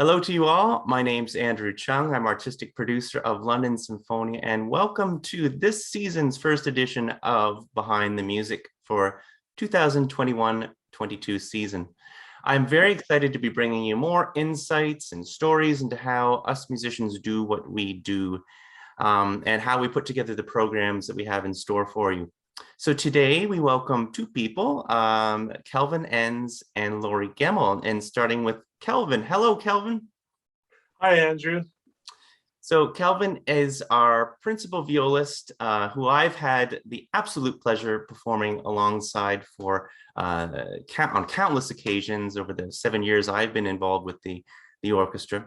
Hello to you all. My name's Andrew Chung. I'm artistic producer of London Symphonia, and welcome to this season's first edition of Behind the Music for 2021-22 season. I'm very excited to be bringing you more insights and stories into how us musicians do what we do, and how we put together the programs that we have in store for you. So today we welcome two people, Kelvin Enns and Lori Gemmell, and starting with Kelvin. Hello, Kelvin. Hi, Andrew. So Kelvin is our principal violist, who I've had the absolute pleasure performing alongside for on countless occasions over the 7 years I've been involved with the orchestra.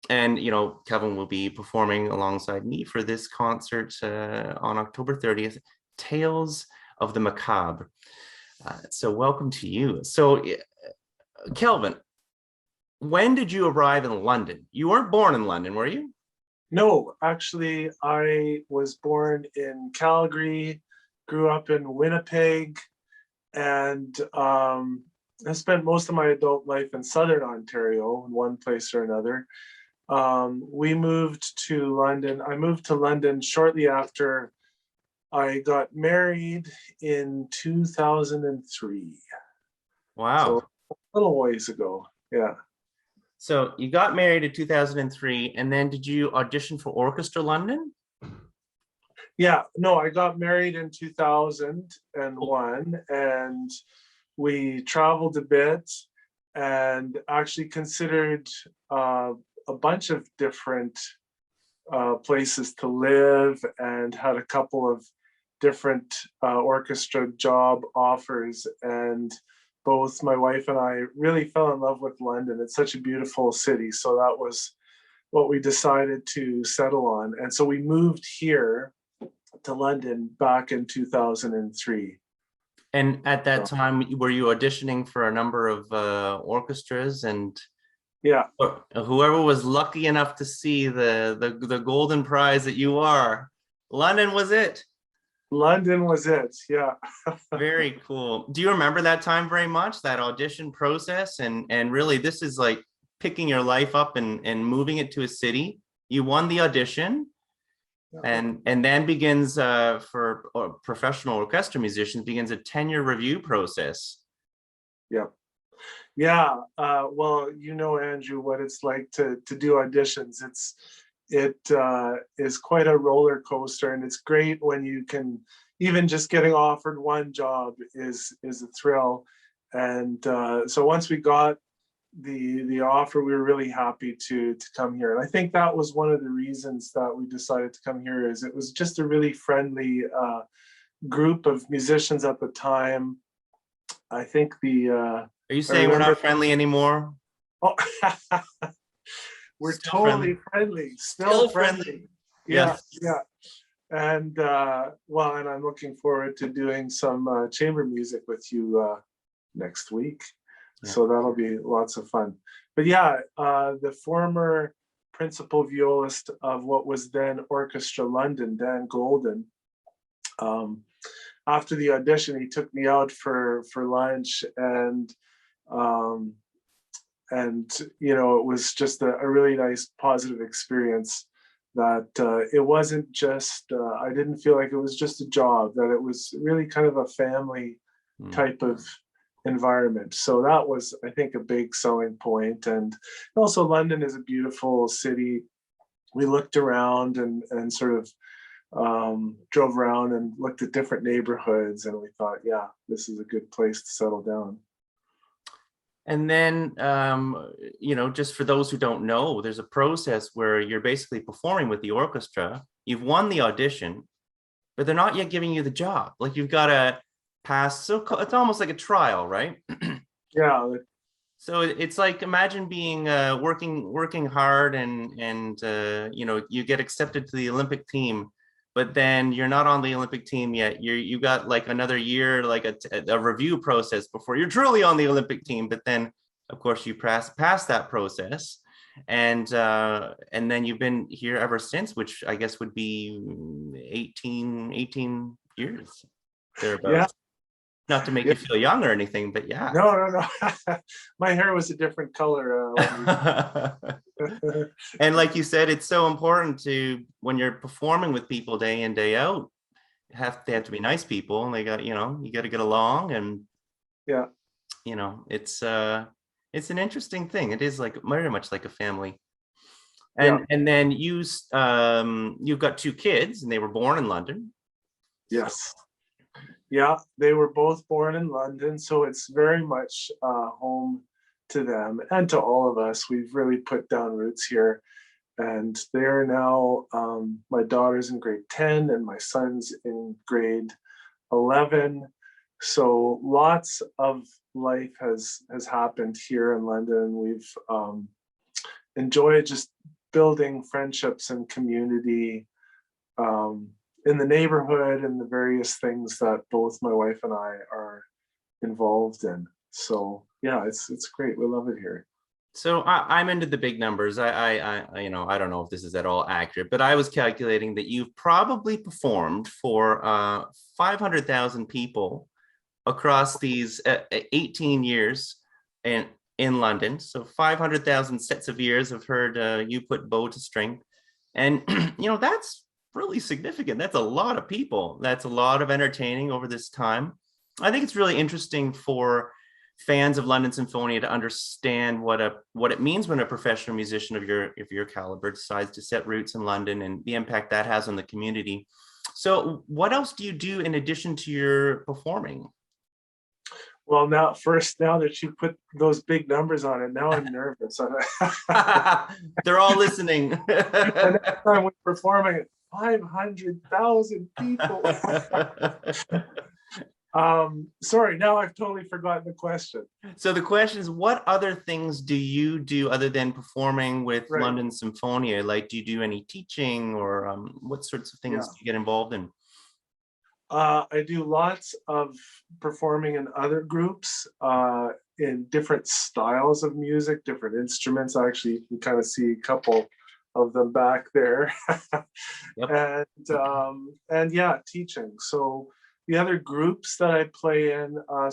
And, you know, Kelvin will be performing alongside me for this concert on October 30th, Tales of the Macabre. So welcome to you. So, Kelvin, when did you arrive in London? You weren't born in London, were you? No, actually, I was born in Calgary, grew up in Winnipeg, and I spent most of my adult life in Southern Ontario in one place or another. We moved to London. I moved to London shortly after I got married in 2003. Wow. So a little ways ago, yeah. So you got married in 2003, and then did you audition for Orchestra London? Yeah, no, I got married in 2001, and we traveled a bit and actually considered a bunch of different places to live, and had a couple of different orchestra job offers. And both my wife and I really fell in love with London. It's such a beautiful city. So that was what we decided to settle on. And so we moved here to London back in 2003. And at that time, were you auditioning for a number of orchestras? And yeah, whoever was lucky enough to see the golden prize that you are, London was it. London was it. Yeah. Very cool. Do you remember that time very much, that audition process? And really, this is like picking your life up and moving it to a city. You won the audition, and then begins for professional orchestra musicians, begins a tenure review process. Yeah. Yeah, well, you know, Andrew, what it's like to do auditions. It is quite a roller coaster, and it's great when you can, even just getting offered one job is a thrill. And so once we got the offer, we were really happy to come here. And I think that was one of the reasons that we decided to come here, is it was just a really friendly group of musicians at the time. I think are you saying we're not friendly anymore? Oh, we're still totally friendly. Still friendly. Yeah, yes. Yeah. And well, and I'm looking forward to doing some chamber music with you next week. Yeah. So that'll be lots of fun. But yeah, the former principal violist of what was then Orchestra London, Dan Golden, after the audition, he took me out for lunch, and you know, it was just a really nice positive experience. That it wasn't just I didn't feel like it was just a job, that it was really kind of a family type of environment. So that was, I think, a big selling point. And also London is a beautiful city. We looked around and sort of drove around and looked at different neighborhoods, and we thought, yeah, this is a good place to settle down. And then, you know, just for those who don't know, there's a process where you're basically performing with the orchestra. You've won the audition, but they're not yet giving you the job. Like, you've got to pass. So it's almost like a trial, right? Yeah. So it's like, imagine being working hard, and you know, you get accepted to the Olympic team, but then you're not on the Olympic team yet. You got like another year, like a review process before you're truly on the Olympic team. But then, of course, you pass that process, and then you've been here ever since, which I guess would be 18 years thereabouts. Not to make Yeah. you feel young or anything, but yeah. No, no, no. My hair was a different color. And like you said, it's so important to, when you're performing with people day in, day out, they have to be nice people, and they got, you know, you got to get along, and Yeah, you know, it's an interesting thing. It is like very much like a family. yeah, And then you've got two kids, and they were born in London. So yes. Yeah, they were both born in London, so it's very much home to them and to all of us. We've really put down roots here, and they're now, my daughter's in grade 10 and my son's in grade 11. So lots of life has happened here in London. We've enjoyed just building friendships and community in the neighborhood and the various things that both my wife and I are involved in. So yeah, it's great. We love it here. so I'm into the big numbers. You know, I don't know if this is at all accurate, but I was calculating that you've probably performed for 500,000 people across these 18 years in London. So 500,000 sets of ears have heard you put bow to string. And, you know, that's really significant. That's a lot of people. That's a lot of entertaining over this time. I think it's really interesting for fans of London Sinfonia to understand what it means when a professional musician of your caliber decides to set roots in London, and the impact that has on the community. So what else do you do in addition to your performing? Well, now that you put those big numbers on it, now I'm nervous. They're all listening. The next time we're performing it, 500,000 people. Sorry, now I've totally forgotten the question. So the question is, what other things do you do other than performing with London Sinfonia? Like, do you do any teaching, or what sorts of things do you get involved in? I do lots of performing in other groups in different styles of music, different instruments. Actually, you can kind of see a couple of them back there. Yep. And yeah, teaching. So the other groups that I play in, I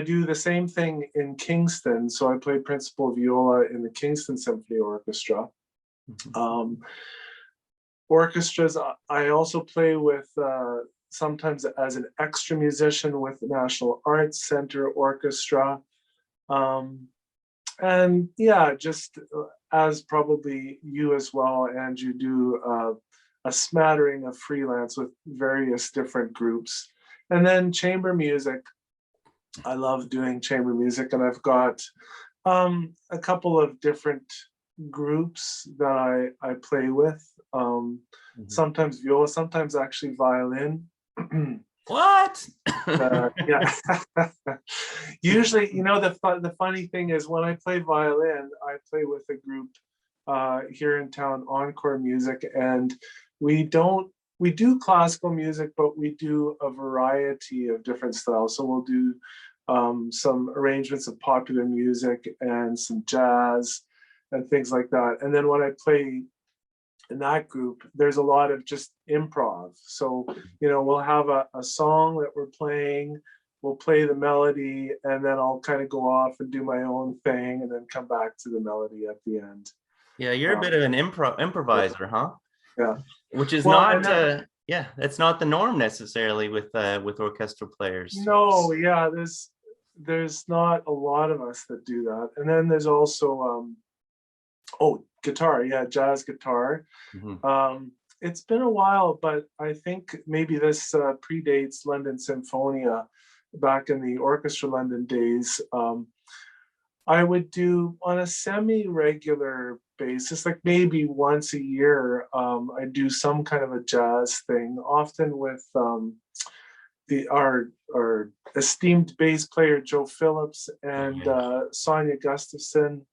do the same thing in Kingston. So I play principal viola in the Kingston Symphony Orchestra. Mm-hmm. Orchestras, I also play with sometimes as an extra musician with the National Arts Center Orchestra. And yeah, just as probably you as well, Andrew, do a smattering of freelance with various different groups. And then chamber music. I love doing chamber music, and I've got a couple of different groups that I play with. Sometimes viola, sometimes actually violin. What? Yeah. Usually, you know, the funny thing is when I play violin, I play with a group here in town, Encore Music, and we do classical music, but we do a variety of different styles. So we'll do some arrangements of popular music and some jazz and things like that. And then when I play in that group, there's a lot of just improv. So, you know, we'll have a song that we're playing, we'll play the melody, and then I'll kind of go off and do my own thing and then come back to the melody at the end. Yeah, you're a bit of an improviser, huh? Yeah. Which is that's not the norm necessarily with orchestral players. No, yeah, there's not a lot of us that do that. And then there's also guitar, jazz guitar. Mm-hmm. It's been a while, but I think maybe this predates London Sinfonia. Back in the Orchestra London days, I would do on a semi-regular basis, like maybe once a year, I do some kind of a jazz thing, often with our esteemed bass player Joe Phillips and Sonia Gustafson.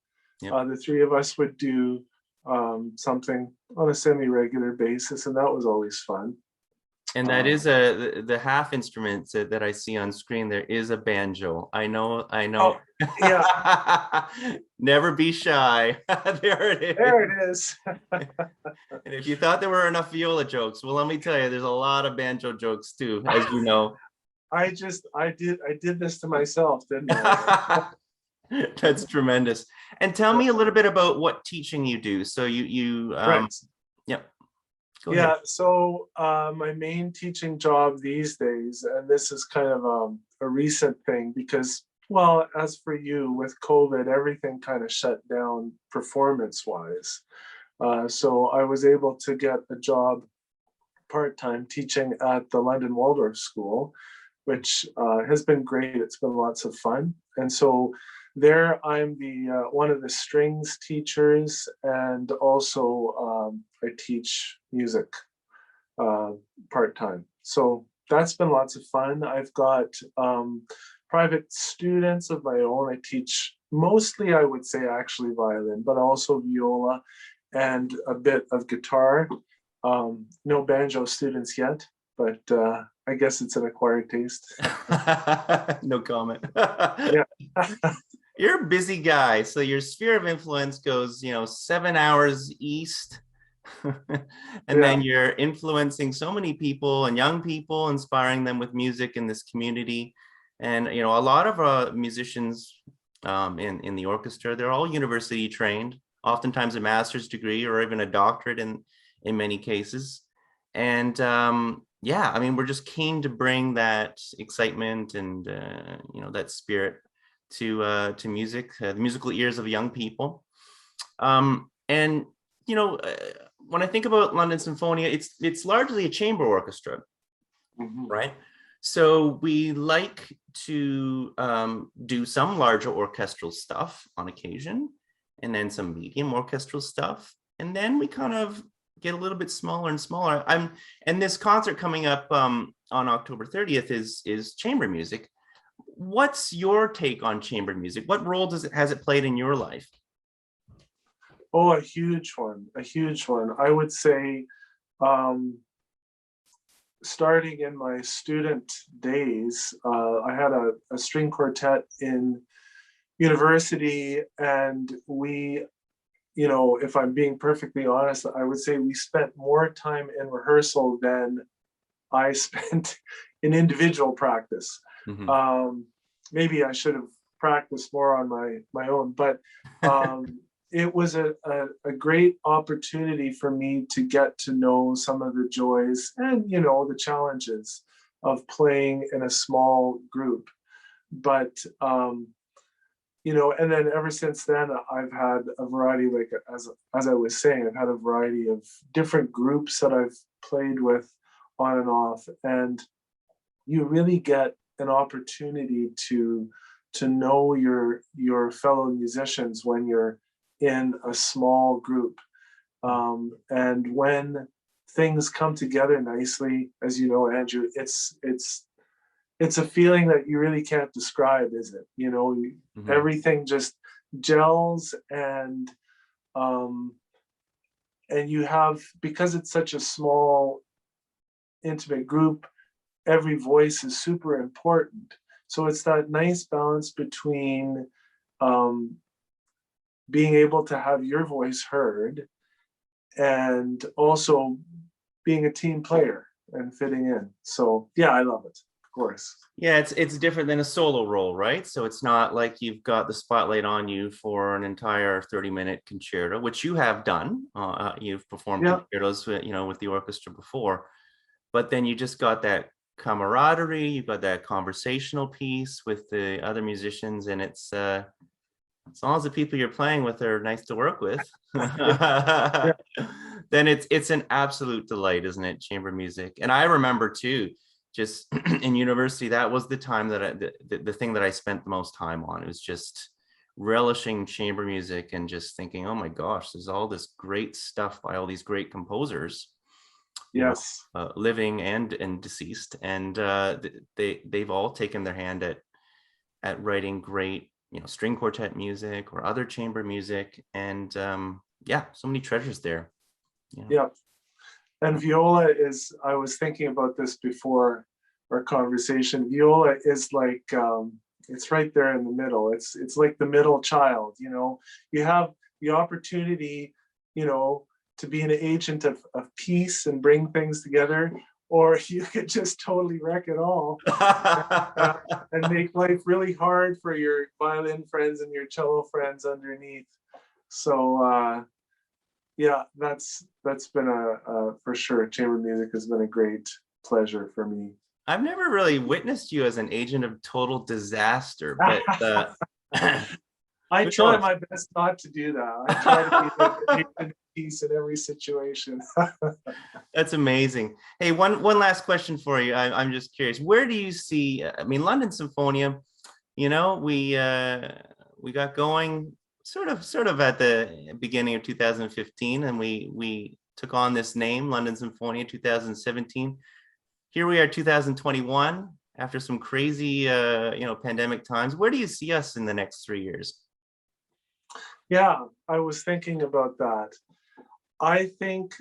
Yep. The three of us would do something on a semi-regular basis, and that was always fun. And that is the half instrument that I see on screen. There is a banjo. I know. Oh, yeah. Never be shy. There it is. There it is. And if you thought there were enough viola jokes, well, let me tell you, there's a lot of banjo jokes too, as you know. I did this to myself, didn't I? That's tremendous. And tell me a little bit about what teaching you do. So Right. yep, go ahead. Yeah, so my main teaching job these days, and this is kind of a recent thing because, well, as for you with COVID, everything kind of shut down performance-wise. So I was able to get a job part-time teaching at the London Waldorf School, which has been great. It's been lots of fun. And so there I'm the one of the strings teachers, and also I teach music part-time. So that's been lots of fun. I've got private students of my own. I teach mostly, I would say, actually violin, but also viola and a bit of guitar. No banjo students yet, but I guess it's an acquired taste. No comment. Yeah. You're a busy guy, so your sphere of influence goes, 7 hours east. And then you're influencing so many people and young people, inspiring them with music in this community. And a lot of musicians in the orchestra, they're all university trained, oftentimes a master's degree or even a doctorate in many cases. And yeah, I mean, we're just keen to bring that excitement and that spirit to music, the musical ears of young people. And when I think about London Sinfonia, it's largely a chamber orchestra, right? So we like to do some larger orchestral stuff on occasion, and then some medium orchestral stuff, and then we kind of get a little bit smaller and smaller. And this concert coming up on October 30th is chamber music. What's your take on chamber music? What role has it played in your life? Oh, a huge one, a huge one. I would say, starting in my student days, I had a string quartet in university, and we, if I'm being perfectly honest, I would say we spent more time in rehearsal than I spent in individual practice. Maybe I should have practiced more on my own, but it was a great opportunity for me to get to know some of the joys and, the challenges of playing in a small group. But, and then ever since then, I've had a variety, like as I was saying, I've had a variety of different groups that I've played with on and off. And you really get an opportunity to know your fellow musicians when you're in a small group, and when things come together nicely, as you know, Andrew, it's a feeling that you really can't describe, is it? Everything just gels, and you have, because it's such a small, intimate group, every voice is super important. So it's that nice balance between being able to have your voice heard and also being a team player and fitting in. So yeah, I love it, of course. Yeah, it's different than a solo role, right? So it's not like you've got the spotlight on you for an entire 30-minute concerto, which you have done. You've performed concertos with the orchestra before, but then you just got that camaraderie, you've got that conversational piece with the other musicians, and it's as long as the people you're playing with are nice to work with, then it's an absolute delight, isn't it? Chamber music. And I remember too, just in university, that was the time that the thing that I spent the most time on. It was just relishing chamber music and just thinking, oh my gosh, there's all this great stuff by all these great composers. Yes. Living and deceased, and they've all taken their hand at writing great string quartet music or other chamber music, and yeah, so many treasures there. Yeah. And viola is, I was thinking about this before our conversation, viola is like, it's right there in the middle. It's like the middle child. You have the opportunity to be an agent of peace and bring things together, or you could just totally wreck it all, and make life really hard for your violin friends and your cello friends underneath. So yeah, that's been a for sure. Chamber music has been a great pleasure for me. I've never really witnessed you as an agent of total disaster, but I try my best not to do that. I try to be the agent of peace in every situation. That's amazing. Hey, one last question for you. I'm just curious. Where do you see? I mean, London Symphonia. You know, we got going sort of at the beginning of 2015, and we took on this name, London Symphonia, 2017. Here we are, 2021, after some crazy, pandemic times. Where do you see us in the next 3 years? Yeah, I was thinking about that. I think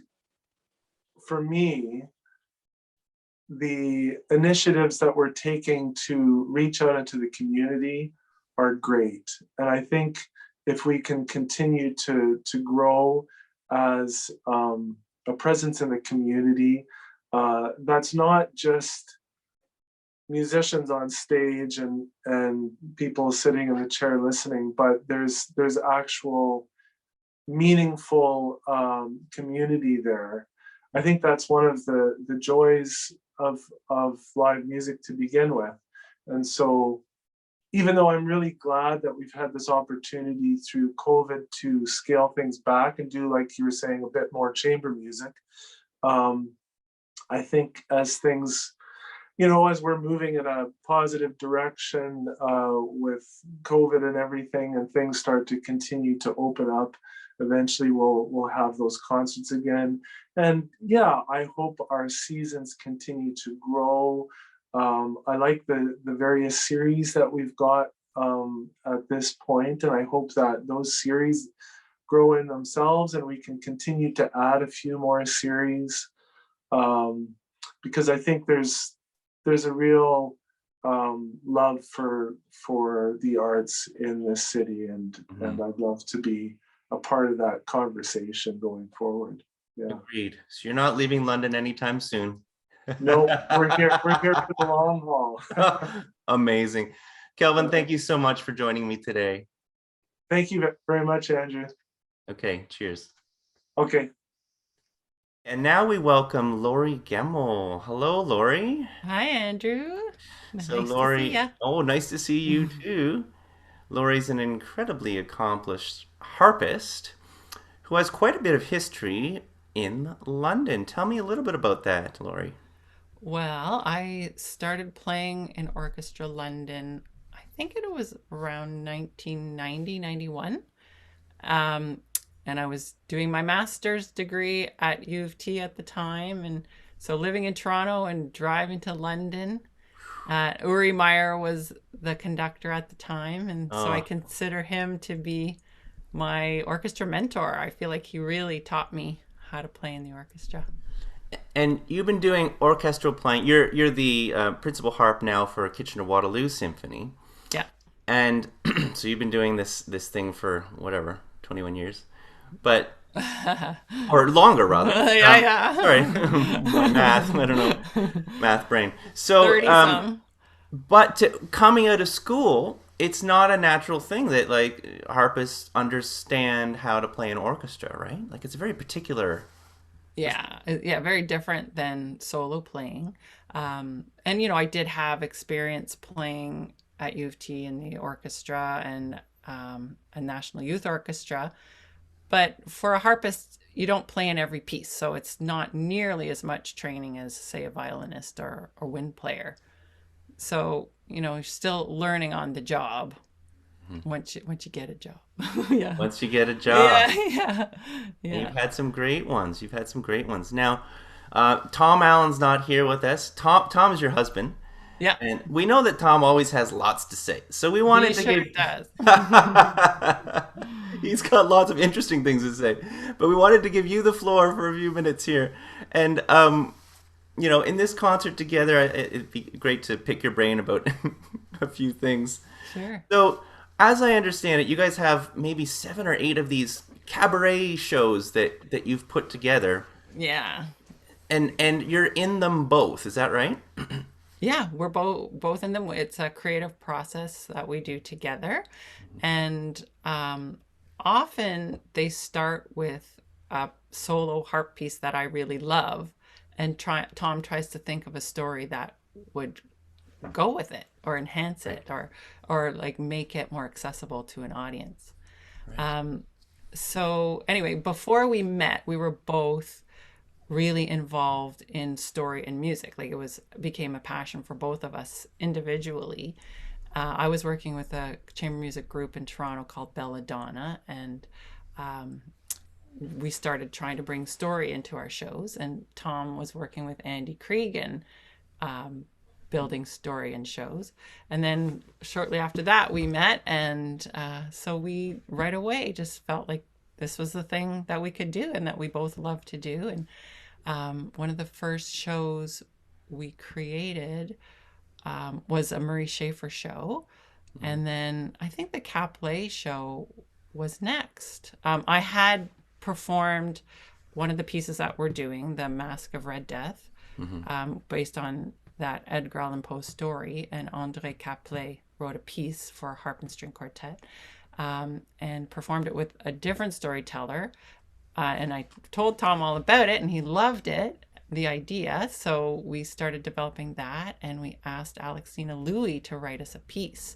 for me, the initiatives that we're taking to reach out into the community are great. And I think if we can continue to grow as a presence in the community, that's not just musicians on stage and people sitting in the chair listening, but there's actual meaningful community there. I think that's one of the joys of live music to begin with. And so even though I'm really glad that we've had this opportunity through COVID to scale things back and do, like you were saying, a bit more chamber music, I think as things, as we're moving in a positive direction with COVID and everything, and things start to continue to open up, eventually we'll have those concerts again. And yeah, I hope our seasons continue to grow. I like the various series that we've got at this point, and I hope that those series grow in themselves and we can continue to add a few more series, because I think there's a real love for the arts in this city, and I'd love to be a part of that conversation going forward. Yeah. Agreed. So you're not leaving London anytime soon. No, we're here for the long haul. Amazing. Kelvin, thank you so much for joining me today. Thank you very much, Andrew. Okay, cheers. Okay. And now we welcome Lori Gemmell. Hello, Lori. Hi, Andrew. So nice Lori, to see ya. Oh, nice to see you too. Lori's an incredibly accomplished harpist who has quite a bit of history in London. Tell me a little bit about that, Lori. Well, I started playing in Orchestra London, I think it was around 1990, 91. And I was doing my master's degree at U of T at the time. And so living in Toronto and driving to London. Uri Meyer was the conductor at the time. And so I consider him to be my orchestra mentor. I feel like he really taught me how to play in the orchestra. And you've been doing orchestral playing. You're the principal harp now for Kitchener-Waterloo Symphony. Yeah. And so you've been doing this thing for whatever, 21 years. But or longer rather. Yeah. Sorry. Math, I don't know. Math brain. So 30-some. But coming out of school, it's not a natural thing that like harpists understand how to play an orchestra, right? Like it's a very particular. Yeah, very different than solo playing. And, I did have experience playing at U of T in the orchestra and a National Youth Orchestra. But for a harpist, you don't play in every piece. So it's not nearly as much training as, say, a violinist or a wind player. So, you're still learning on the job. Once you get a job. Yeah. Once you get a job. Yeah. You've had some great ones. Now, Tom Allen's not here with us. Tom is your husband. Yeah. And we know that Tom always has lots to say. So we wanted to give... does. He's got lots of interesting things to say. But we wanted to give you the floor for a few minutes here. And, in this concert together, it'd be great to pick your brain about a few things. Sure. So, as I understand it, you guys have maybe 7 or 8 of these cabaret shows that you've put together. Yeah. And you're in them both, is that right? Yeah, we're both in them. It's a creative process that we do together, and often they start with a solo harp piece that I really love, and Tom tries to think of a story that would go with it or enhance Right. it or like make it more accessible to an audience. Right. So anyway, before we met, we were both really involved in story and music. Like it became a passion for both of us individually. I was working with a chamber music group in Toronto called Belladonna, and we started trying to bring story into our shows. And Tom was working with Andy Cregan, building story in shows. And then shortly after that, we met, and so we right away just felt like this was the thing that we could do and that we both love to do. And one of the first shows we created was a Murray Schafer show. And then I think the Cabaret show was next. I had performed one of the pieces that we're doing, The Mask of Red Death, based on that Edgar Allan Poe story. And André Caplet wrote a piece for a harp and string quartet, and performed it with a different storyteller. And I told Tom all about it, and he loved it, the idea. So we started developing that, and we asked Alexina Louis to write us a piece.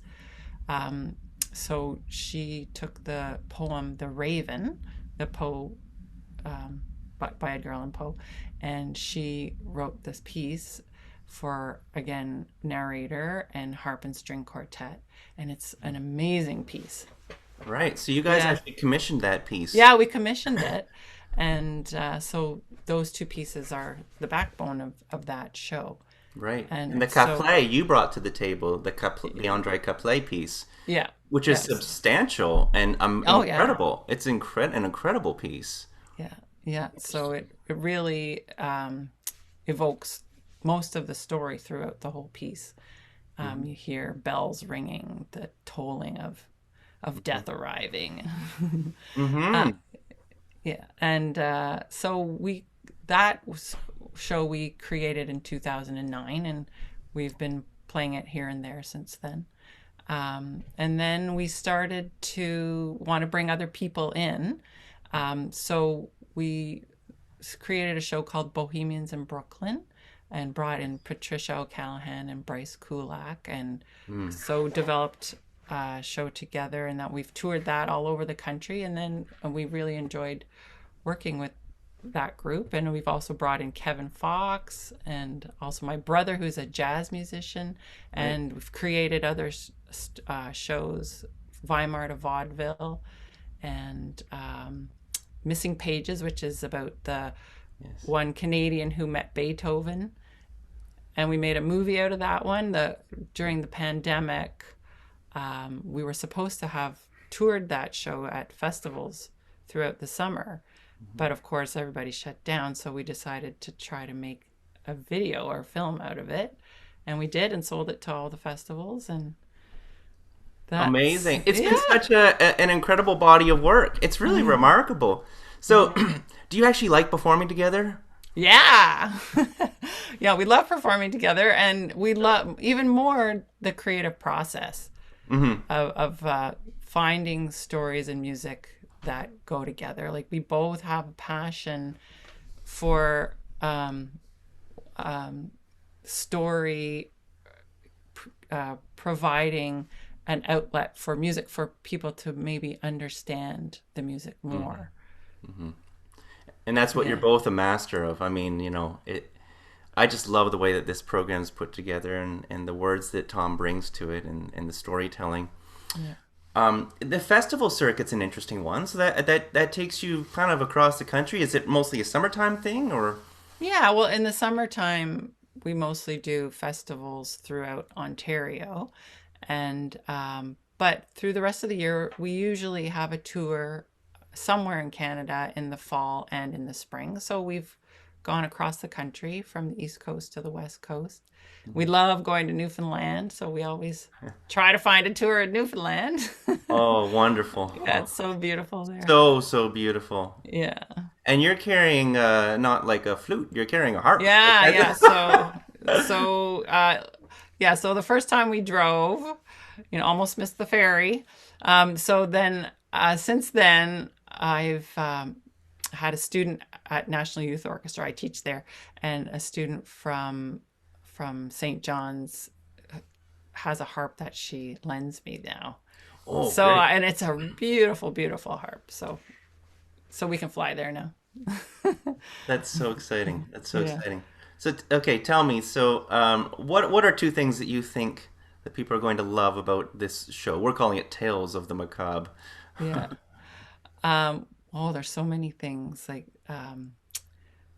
So she took the poem The Raven, the Poe, by Edgar Allan Poe, and she wrote this piece for, again, narrator and harp and string quartet. And it's an amazing piece. Right. So you guys Yeah. actually commissioned that piece. Yeah, we commissioned it. And so those two pieces are the backbone of that show. Right. And And the so- Caplet you brought to the table, the Andre Caplet piece, Yeah. which is Yes. substantial and Oh, yeah. incredible. It's an incredible piece. Yeah. Yeah. So it really evokes most of the story throughout the whole piece. You hear bells ringing, the tolling of death arriving. Yeah. And so show we created in 2009, and we've been playing it here and there since then. And then we started to want to bring other people in. So we created a show called Bohemians in Brooklyn, and brought in Patricia O'Callaghan and Bryce Kulak, and so developed a show together, and that we've toured that all over the country. And then we really enjoyed working with that group. And we've also brought in Kevin Fox, and also my brother, who's a jazz musician. And we've created other shows, Weimar to Vaudeville, and Missing Pages, which is about the one Canadian who met Beethoven. And we made a movie out of that one. During the pandemic, we were supposed to have toured that show at festivals throughout the summer. But of course, everybody shut down. So we decided to try to make a video or film out of it. And we did, and sold it to all the festivals. And that's Amazing. It's been such an incredible body of work. It's really remarkable. So do you actually like performing together? Yeah. Yeah, we love performing together, and we love even more the creative process of finding stories and music that go together. Like we both have a passion for story, providing an outlet for music for people to maybe understand the music more. And that's what you're both a master of. I mean, I just love the way that this program's put together, and the words that Tom brings to it, and the storytelling. The festival circuit's an interesting one. So that takes you kind of across the country. Is it mostly a summertime thing, or? Yeah, well, in the summertime, we mostly do festivals throughout Ontario. And but through the rest of the year, we usually have a tour somewhere in Canada in the fall and in the spring. So we've gone across the country from the East Coast to the West Coast. We love going to Newfoundland, so we always try to find a tour in Newfoundland. Oh, wonderful. Yeah, it's so beautiful there. So beautiful. Yeah. And you're carrying not like a flute, you're carrying a harp. Yeah. So the first time we drove, almost missed the ferry. So then, since then, I've had a student at National Youth Orchestra. I teach there, and a student from St. John's has a harp that she lends me now. Oh, so great. and it's a beautiful, beautiful harp. So we can fly there now. That's so exciting. That's so Yeah. exciting. So, okay, tell me. So, what are two things that you think that people are going to love about this show? We're calling it Tales of the Macabre. Yeah. There's so many things. Like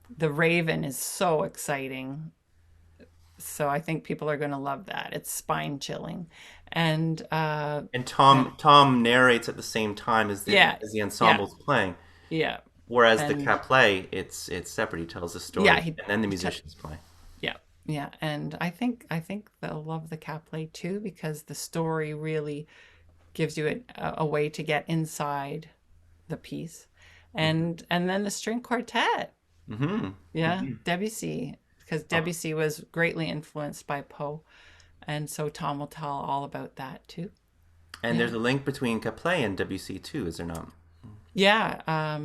the Raven is so exciting. So I think people are going to love that. It's spine chilling, and Tom narrates at the same time as the ensemble's playing. Yeah. Whereas the cabaret, it's separate. He tells the story, and then the musicians play. Yeah, and I think they'll love the cabaret too, because the story really gives you a way to get inside the piece, and then the string quartet. Mm-hmm. Yeah, Debussy, because Debussy was greatly influenced by Poe, and so Tom will tell all about that too. And there's a link between cabaret and Debussy too, is there not? Yeah,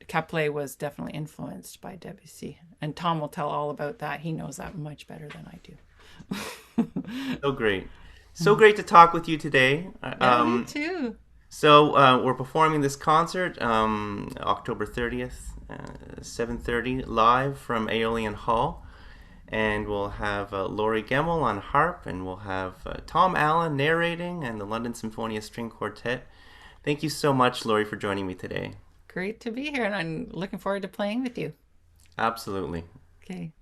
cabaret was definitely influenced by Debussy, and Tom will tell all about that. He knows that much better than I do. So great. So great to talk with you today. Me too. So we're performing this concert October 30th, 7:30 live from Aeolian Hall. And we'll have Lori Gemmell on harp, and we'll have Tom Allen narrating, and the London Symphonia String Quartet. Thank you so much, Lori, for joining me today. Great to be here, and I'm looking forward to playing with you. Absolutely. Okay.